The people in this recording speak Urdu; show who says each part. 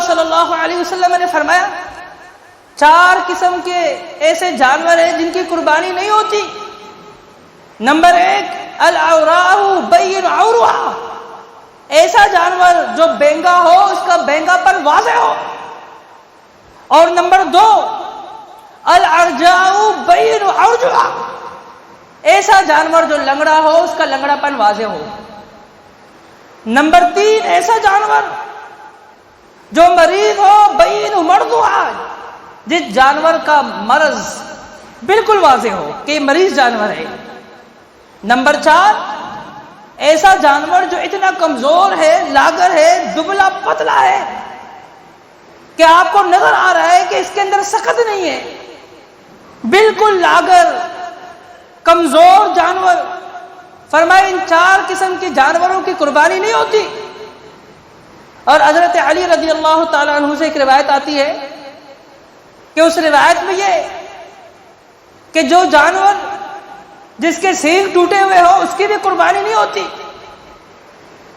Speaker 1: اللہ صلی اللہ علیہ وسلم نے فرمایا 4 قسم کے ایسے جانور ہیں جن کی قربانی نہیں ہوتی۔ نمبر 1 العوراء بین عورها، ایسا جانور جو بینگا ہو، اس کا بینگا پن واضح ہو۔ اور نمبر 2 العرجاء بین عرجها، ایسا جانور جو لنگڑا ہو، اس کا لنگڑا پن واضح ہو۔ نمبر 3 ایسا جانور جو مریض ہو، بین مرضها، جس جانور کا مرض بالکل واضح ہو کہ یہ مریض جانور ہے۔ نمبر 4 ایسا جانور جو اتنا کمزور ہے، لاغر ہے، دبلا پتلا ہے کہ آپ کو نظر آ رہا ہے کہ اس کے اندر سخت نہیں ہے، بالکل لاغر کمزور جانور۔ فرمائے ان 4 قسم کے جانوروں کی قربانی نہیں ہوتی۔ اور حضرت علی رضی اللہ تعالیٰ عنہ سے ایک روایت آتی ہے کہ اس روایت میں یہ کہ جو جانور جس کے سینگ ٹوٹے ہوئے ہو، اس کی بھی قربانی نہیں ہوتی۔